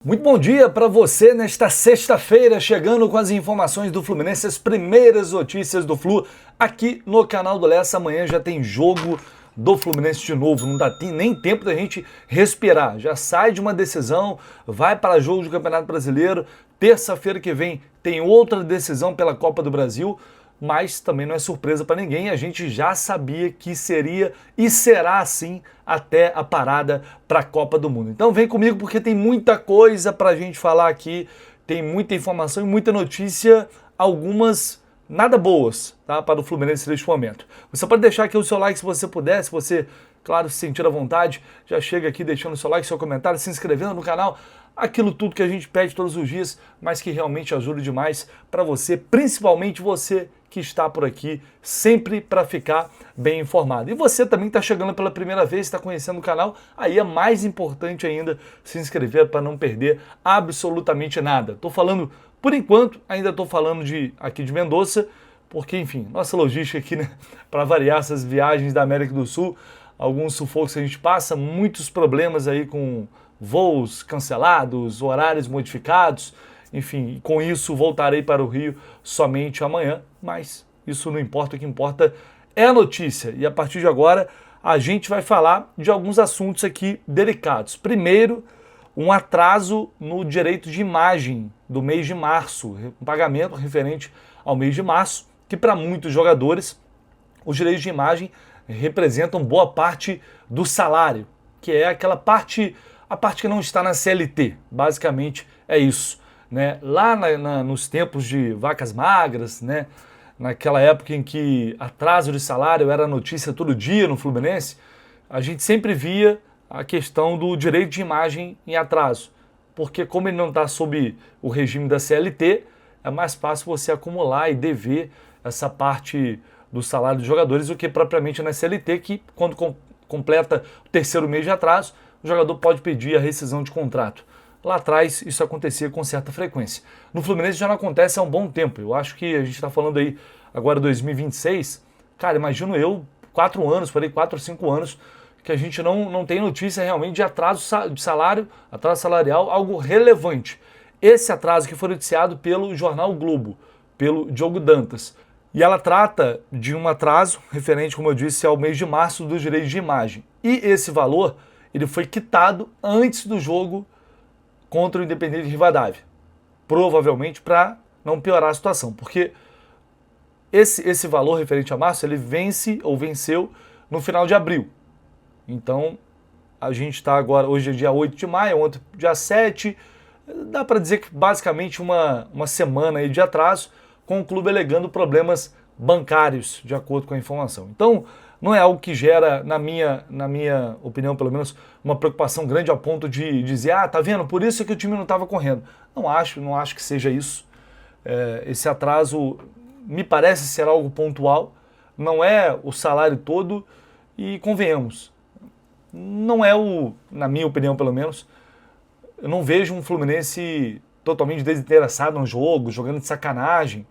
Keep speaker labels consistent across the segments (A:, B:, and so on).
A: Muito bom dia para você nesta sexta-feira, chegando com as informações do Fluminense, as primeiras notícias do Flu aqui no canal do Lessa. Amanhã já tem jogo do Fluminense de novo, não dá nem tempo da gente respirar. Já sai de uma decisão, vai para jogo do Campeonato Brasileiro. Terça-feira que vem tem outra decisão pela Copa do Brasil, mas também não é surpresa para ninguém, a gente já sabia que seria e será assim até a parada para a Copa do Mundo. Então vem comigo porque tem muita coisa para a gente falar aqui, tem muita informação e muita notícia, algumas nada boas, tá, para o Fluminense neste momento. Você pode deixar aqui o seu like se você puder, se você, claro, se sentir à vontade, já chega aqui deixando o seu like, seu comentário, se inscrevendo no canal, aquilo tudo que a gente pede todos os dias, mas que realmente ajuda demais para você, principalmente você que está por aqui sempre para ficar bem informado. E você também está chegando pela primeira vez, está conhecendo o canal, aí é mais importante ainda se inscrever para não perder absolutamente nada. Estou falando, por enquanto, ainda estou falando aqui de Mendoza, porque, enfim, nossa logística aqui, né, para variar essas viagens da América do Sul, alguns sufocos que a gente passa, muitos problemas aí com voos cancelados, horários modificados, enfim, com isso voltarei para o Rio somente amanhã, mas isso não importa, o que importa é a notícia. E a partir de agora a gente vai falar de alguns assuntos aqui delicados. Primeiro, um atraso no direito de imagem do mês de março, um pagamento referente ao mês de março, que para muitos jogadores os direitos de imagem representam boa parte do salário, que é aquela parte, a parte que não está na CLT, basicamente é isso. Né? Lá nos tempos de vacas magras, né? Naquela época em que atraso de salário era notícia todo dia no Fluminense, a gente sempre via a questão do direito de imagem em atraso, porque como ele não está sob o regime da CLT, é mais fácil você acumular e dever essa parte do salário dos jogadores do que propriamente na CLT, que quando completa o terceiro mês de atraso, o jogador pode pedir a rescisão de contrato. Lá atrás isso acontecia com certa frequência. No Fluminense já não acontece há um bom tempo. Eu acho que a gente está falando aí agora 2026. Cara, imagino eu, 4 anos, por aí 4 ou 5 anos, que a gente não tem notícia realmente de atraso de salário, atraso salarial, algo relevante. Esse atraso que foi noticiado pelo jornal Globo, pelo Diogo Dantas. E ela trata de um atraso referente, como eu disse, ao mês de março dos direitos de imagem. E esse valor ele foi quitado antes do jogo contra o Independente de Rivadavia, provavelmente para não piorar a situação, porque esse valor referente a março, ele venceu no final de abril. Então, a gente está agora, hoje é dia 8 de maio, ontem dia 7, dá para dizer que basicamente uma semana aí de atraso, com o clube alegando problemas bancários, de acordo com a informação. Então, não é algo que gera, na minha opinião, pelo menos, uma preocupação grande ao ponto de dizer, tá vendo, por isso é que o time não estava correndo. Não acho que seja isso. Esse atraso me parece ser algo pontual, não é o salário todo e convenhamos, não é na minha opinião pelo menos, eu não vejo um Fluminense totalmente desinteressado no jogo, jogando de sacanagem.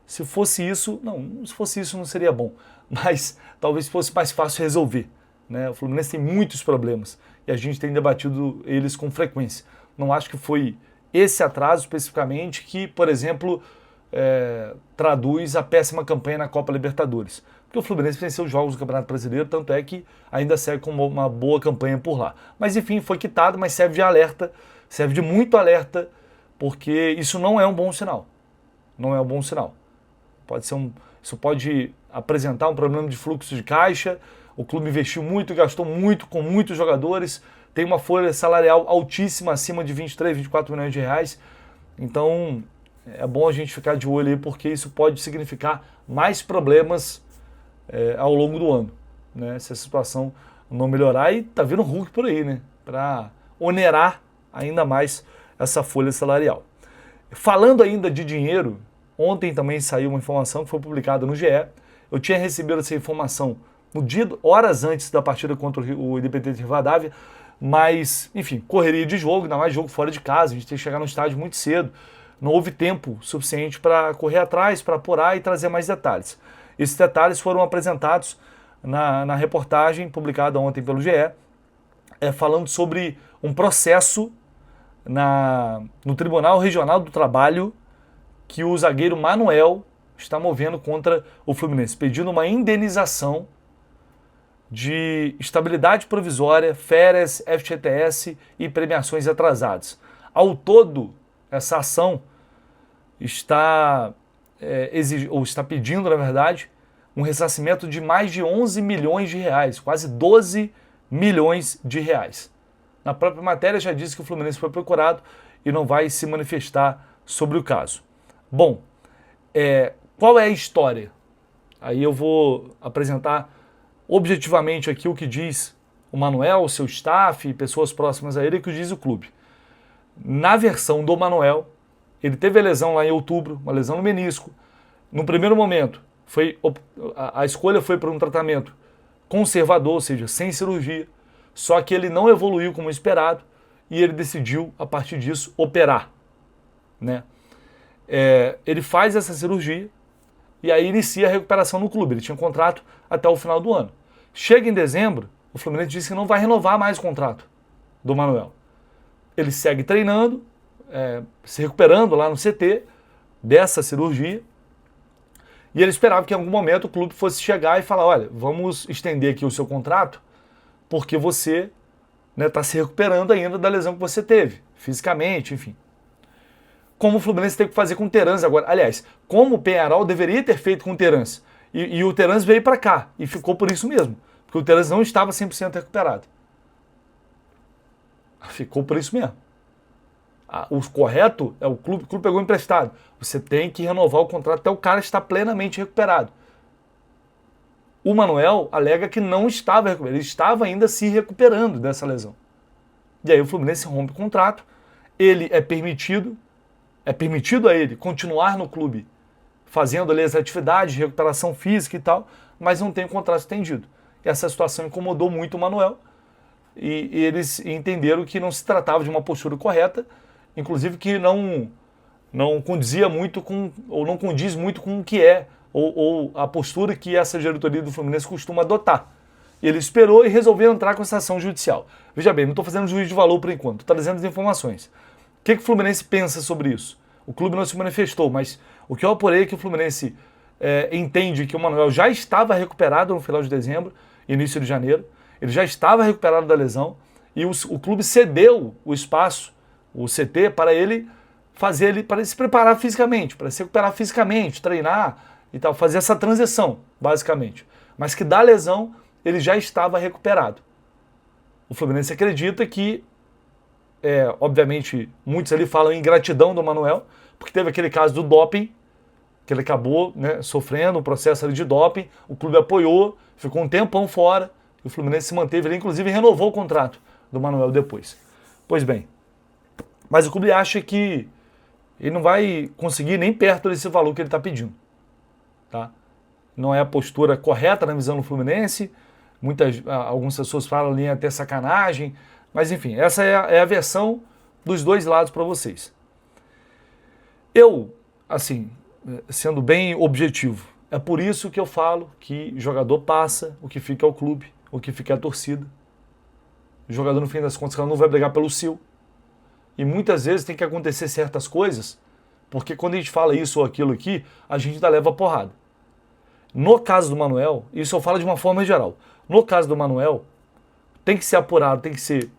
A: Se fosse isso não seria bom, mas talvez fosse mais fácil resolver. Né? O Fluminense tem muitos problemas e a gente tem debatido eles com frequência. Não acho que foi esse atraso especificamente que, por exemplo, traduz a péssima campanha na Copa Libertadores. Porque o Fluminense venceu os jogos do Campeonato Brasileiro, tanto é que ainda segue com uma boa campanha por lá. Mas enfim, foi quitado, mas serve de alerta, serve de muito alerta, porque isso não é um bom sinal. Não é um bom sinal. Isso pode apresentar um problema de fluxo de caixa. O clube investiu muito, gastou muito com muitos jogadores, tem uma folha salarial altíssima, acima de 23, 24 milhões de reais. Então, é bom a gente ficar de olho aí, porque isso pode significar mais problemas ao longo do ano, né? Se a situação não melhorar, e tá vindo o Hulk por aí, né? Para onerar ainda mais essa folha salarial. Falando ainda de dinheiro, ontem também saiu uma informação que foi publicada no GE. Eu tinha recebido essa informação no dia, horas antes da partida contra o Independente de Rivadavia, mas, enfim, correria de jogo, ainda mais jogo fora de casa, a gente tem que chegar no estádio muito cedo. Não houve tempo suficiente para correr atrás, para apurar e trazer mais detalhes. Esses detalhes foram apresentados na reportagem publicada ontem pelo GE, falando sobre um processo no Tribunal Regional do Trabalho que o zagueiro Manuel está movendo contra o Fluminense, pedindo uma indenização de estabilidade provisória, férias, FGTS e premiações atrasadas. Ao todo, essa ação está pedindo, na verdade, um ressarcimento de mais de 11 milhões de reais, quase 12 milhões de reais. Na própria matéria já disse que o Fluminense foi procurado e não vai se manifestar sobre o caso. Bom, qual é a história? Aí eu vou apresentar objetivamente aqui o que diz o Manuel, o seu staff e pessoas próximas a ele, o que diz o clube. Na versão do Manuel, ele teve a lesão lá em outubro, uma lesão no menisco. No primeiro momento, a escolha foi para um tratamento conservador, ou seja, sem cirurgia, só que ele não evoluiu como esperado e ele decidiu, a partir disso, operar, né? Ele faz essa cirurgia e aí inicia a recuperação no clube. Ele tinha um contrato até o final do ano. Chega em dezembro, o Fluminense disse que não vai renovar mais o contrato do Manuel. Ele segue treinando, se recuperando lá no CT dessa cirurgia, e ele esperava que em algum momento o clube fosse chegar e falar: olha, vamos estender aqui o seu contrato porque você está se recuperando ainda da lesão que você teve, fisicamente, enfim. Como o Fluminense teve que fazer com o Terans agora. Aliás, como o Penharol deveria ter feito com o Terans. E o Terans veio para cá e ficou por isso mesmo, porque o Terans não estava 100% recuperado. Ficou por isso mesmo. O correto é o clube pegou emprestado. Você tem que renovar o contrato até o cara estar plenamente recuperado. O Manuel alega que não estava recuperado, ele estava ainda se recuperando dessa lesão. E aí o Fluminense rompe o contrato, ele é permitido a ele continuar no clube, fazendo ali as atividades de recuperação física e tal, mas não tem o contrato estendido. E essa situação incomodou muito o Manuel, e eles entenderam que não se tratava de uma postura correta, inclusive que não condizia muito com, ou não condiz muito com o que ou a postura que essa diretoria do Fluminense costuma adotar. Ele esperou e resolveu entrar com essa ação judicial. Veja bem, não estou fazendo juízo de valor por enquanto, estou trazendo as informações. O que o Fluminense pensa sobre isso? O clube não se manifestou, mas o que eu apurei é que o Fluminense entende que o Manuel já estava recuperado no final de dezembro, início de janeiro, ele já estava recuperado da lesão e o clube cedeu o espaço, o CT, para ele se preparar fisicamente, para se recuperar fisicamente, treinar e tal, fazer essa transição, basicamente. Mas que da lesão ele já estava recuperado. O Fluminense acredita que, obviamente, muitos ali falam em gratidão do Manuel, porque teve aquele caso do doping, que ele acabou sofrendo um processo ali de doping, o clube apoiou, ficou um tempão fora, e o Fluminense se manteve ali, inclusive renovou o contrato do Manuel depois. Pois bem, mas o clube acha que ele não vai conseguir nem perto desse valor que ele está pedindo. Tá? Não é a postura correta na visão do Fluminense, algumas pessoas falam ali até sacanagem, mas enfim, essa é a versão dos dois lados para vocês. Eu, assim, sendo bem objetivo, é por isso que eu falo que jogador passa, o que fica é o clube, o que fica é a torcida. O jogador, no fim das contas, não vai brigar pelo seu. E muitas vezes tem que acontecer certas coisas, porque quando a gente fala isso ou aquilo aqui, a gente ainda leva porrada. No caso do Manuel, isso eu falo de uma forma geral, no caso do Manuel, tem que ser apurado, tem que ser...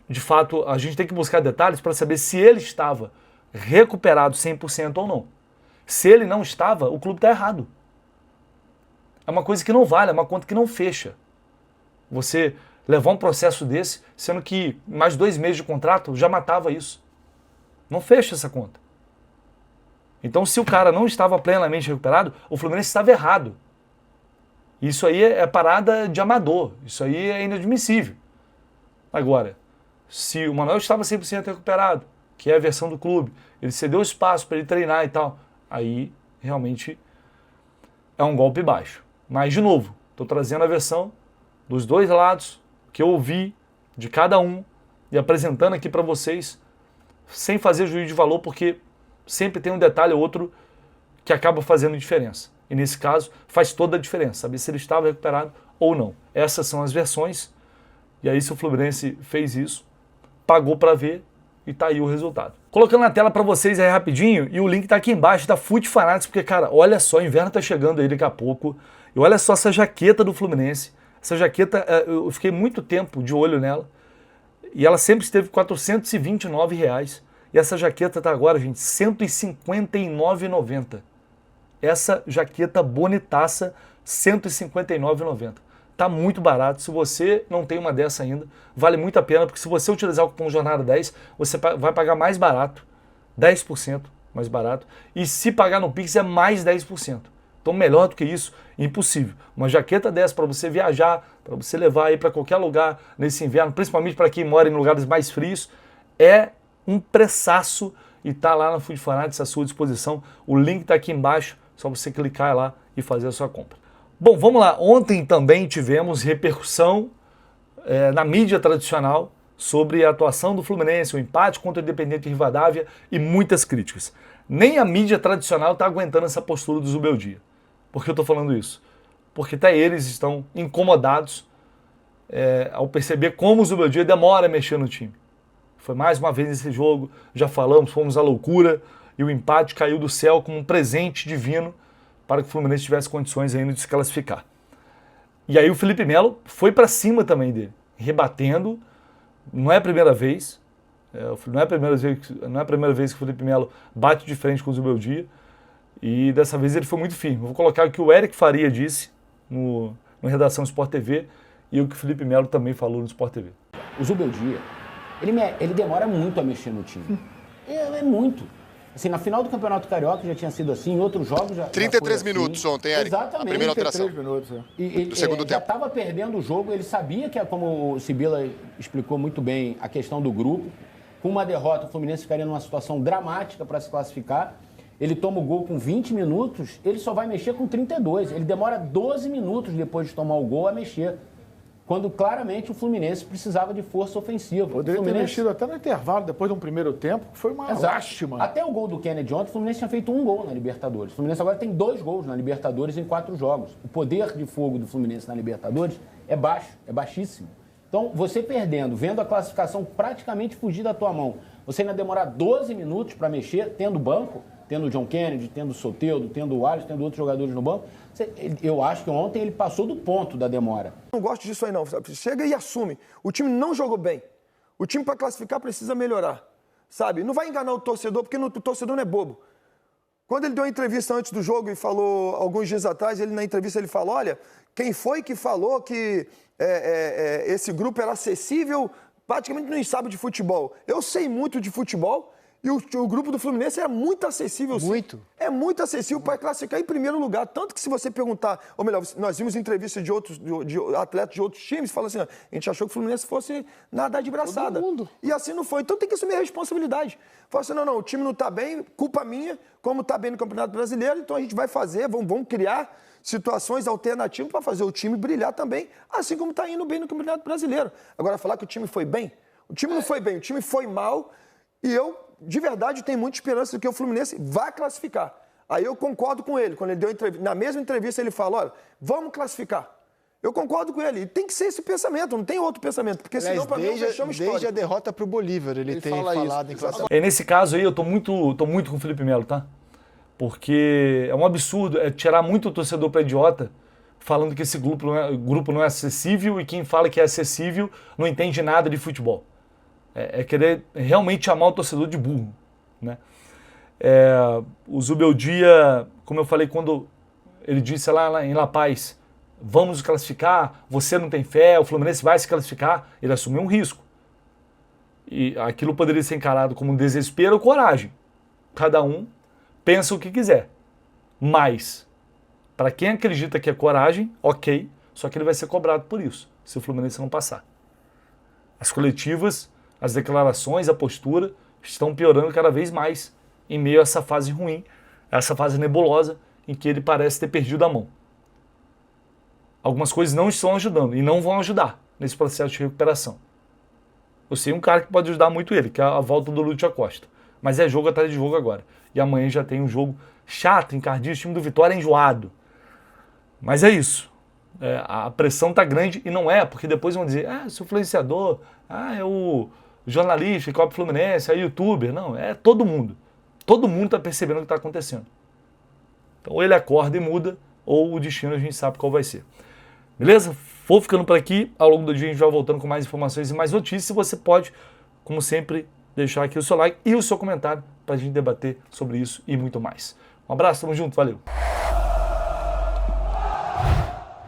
A: de fato, a gente tem que buscar detalhes para saber se ele estava recuperado 100% ou não. Se ele não estava, o clube está errado. É uma coisa que não vale, é uma conta que não fecha. Você levar um processo desse, sendo que mais 2 meses de contrato já matava isso. Não fecha essa conta. Então, se o cara não estava plenamente recuperado, o Fluminense estava errado. Isso aí é parada de amador. Isso aí é inadmissível. Agora, se o Manuel estava 100% recuperado, que é a versão do clube, ele cedeu espaço para ele treinar e tal, aí realmente é um golpe baixo. Mas, de novo, estou trazendo a versão dos dois lados, que eu ouvi de cada um, e apresentando aqui para vocês, sem fazer juízo de valor, porque sempre tem um detalhe ou outro que acaba fazendo diferença. E nesse caso, faz toda a diferença, saber se ele estava recuperado ou não. Essas são as versões, e aí se o Fluminense fez isso, pagou para ver e tá aí o resultado. Colocando na tela para vocês aí rapidinho, e o link tá aqui embaixo da Fute Fanatics, porque, cara, olha só, o inverno tá chegando aí daqui a pouco, e olha só essa jaqueta do Fluminense. Essa jaqueta, eu fiquei muito tempo de olho nela, e ela sempre esteve R$ 429. E essa jaqueta tá agora, gente, R$ 159,90. Essa jaqueta bonitaça, R$ 159,90. Tá muito barato. Se você não tem uma dessa ainda, vale muito a pena, porque se você utilizar o cupom Jornada 10, você vai pagar mais barato, 10% mais barato. E se pagar no Pix é mais 10%. Então melhor do que isso, impossível. Uma jaqueta dessa para você viajar, para você levar aí para qualquer lugar nesse inverno, principalmente para quem mora em lugares mais frios, é um preçaço e tá lá na Fute Fanatics à sua disposição. O link tá aqui embaixo, só você clicar lá e fazer a sua compra. Bom, vamos lá. Ontem também tivemos repercussão na mídia tradicional sobre a atuação do Fluminense, o empate contra o Independiente Rivadavia e muitas críticas. Nem a mídia tradicional está aguentando essa postura do Zubeldia. Por que eu estou falando isso? Porque até eles estão incomodados ao perceber como o Zubeldia demora a mexer no time. Foi mais uma vez esse jogo, já falamos, fomos à loucura e o empate caiu do céu como um presente divino para que o Fluminense tivesse condições ainda de se classificar. E aí o Felipe Melo foi para cima também dele, rebatendo. Não é a primeira vez, não é a primeira vez que o Felipe Melo bate de frente com o Zubeldia, e dessa vez ele foi muito firme. Eu vou colocar o que o Eric Faria disse no Redação Sport TV e o que o Felipe Melo também falou no Sport TV.
B: O Zubeldia, ele demora muito a mexer no time. É muito. Assim, na final do Campeonato Carioca já tinha sido assim, em outros jogos já
C: 33
B: já foi
C: minutos
B: assim.
C: ontem, Eric.
B: Exatamente.
C: A primeira alteração.
B: 33 minutos,
C: do segundo
B: já
C: tempo.
B: estava perdendo o jogo, ele sabia que, como o Sibila explicou muito bem, a questão do grupo. Com uma derrota, o Fluminense ficaria numa situação dramática para se classificar. Ele toma o gol com 20 minutos, ele só vai mexer com 32. Ele demora 12 minutos depois de tomar o gol a mexer. Quando claramente o Fluminense precisava de força ofensiva.
D: Poderia ter mexido até no intervalo, depois de um primeiro tempo, que foi uma lástima.
B: Até o gol do Kennedy ontem, o Fluminense tinha feito um gol na Libertadores. O Fluminense agora tem 2 gols na Libertadores em 4 jogos. O poder de fogo do Fluminense na Libertadores é baixo, é baixíssimo. Então, você perdendo, vendo a classificação praticamente fugir da tua mão, você ainda demorar 12 minutos para mexer, tendo banco, tendo o John Kennedy, tendo o Soteldo, tendo o Alisson, tendo outros jogadores no banco, eu acho que ontem ele passou do ponto da demora.
E: Não gosto disso aí não, sabe? Chega e assume. O time não jogou bem. O time para classificar precisa melhorar, sabe? Não vai enganar o torcedor, porque o torcedor não é bobo. Quando ele deu uma entrevista antes do jogo e falou, alguns dias atrás, na entrevista ele falou, olha, quem foi que falou que esse grupo era acessível, praticamente não sabe de futebol. Eu sei muito de futebol. E o grupo do Fluminense é muito acessível.
D: Muito.
E: É muito acessível para classificar em primeiro lugar. Tanto que se você perguntar, ou melhor, nós vimos entrevistas de atletas de outros times, falam assim, ó, a gente achou que o Fluminense fosse nadar de braçada.
D: Todo mundo.
E: E assim não foi. Então tem que assumir a responsabilidade. Fala assim, não, o time não está bem, culpa minha, como está bem no Campeonato Brasileiro, então a gente vai fazer, vamos criar situações alternativas para fazer o time brilhar também, assim como está indo bem no Campeonato Brasileiro. Agora, falar que o time foi bem, o time não foi bem, o time foi mal, e eu, de verdade, tenho muita esperança de que o Fluminense vai classificar. Aí eu concordo com ele, quando ele deu entrevista. Na mesma entrevista ele fala, olha, vamos classificar. Eu concordo com ele. E tem que ser esse pensamento, não tem outro pensamento. Porque senão, para mim, é um vexame histórico.
D: Desde a derrota para o Bolívar, ele tem falado em classificação.
A: Nesse caso aí, eu tô muito com o Felipe Melo, tá? Porque é um absurdo, tirar muito o torcedor para idiota, falando que esse grupo não é acessível, e quem fala que é acessível não entende nada de futebol. É querer realmente chamar o torcedor de burro, né? O Zubeldia, como eu falei quando ele disse lá em La Paz, vamos nos classificar, você não tem fé, o Fluminense vai se classificar, ele assumiu um risco. E aquilo poderia ser encarado como um desespero ou coragem. Cada um pensa o que quiser. Mas, para quem acredita que é coragem, ok, só que ele vai ser cobrado por isso, se o Fluminense não passar. As coletivas, as declarações, a postura estão piorando cada vez mais em meio a essa fase ruim, essa fase nebulosa em que ele parece ter perdido a mão. Algumas coisas não estão ajudando e não vão ajudar nesse processo de recuperação. Eu sei um cara que pode ajudar muito ele, que é a volta do Lúcio Acosta. Mas é jogo atrás de jogo agora. E amanhã já tem um jogo chato, encardido, o time do Vitória é enjoado. Mas é isso. A pressão tá grande e não é, porque depois vão dizer, se o influenciador, é o jornalista que cobre Fluminense, é youtuber. Não, é todo mundo. Todo mundo está percebendo o que está acontecendo. Então, ou ele acorda e muda, ou o destino a gente sabe qual vai ser. Beleza? Vou ficando por aqui. Ao longo do dia a gente vai voltando com mais informações e mais notícias. E você pode, como sempre, deixar aqui o seu like e o seu comentário para a gente debater sobre isso e muito mais. Um abraço, tamo junto, valeu!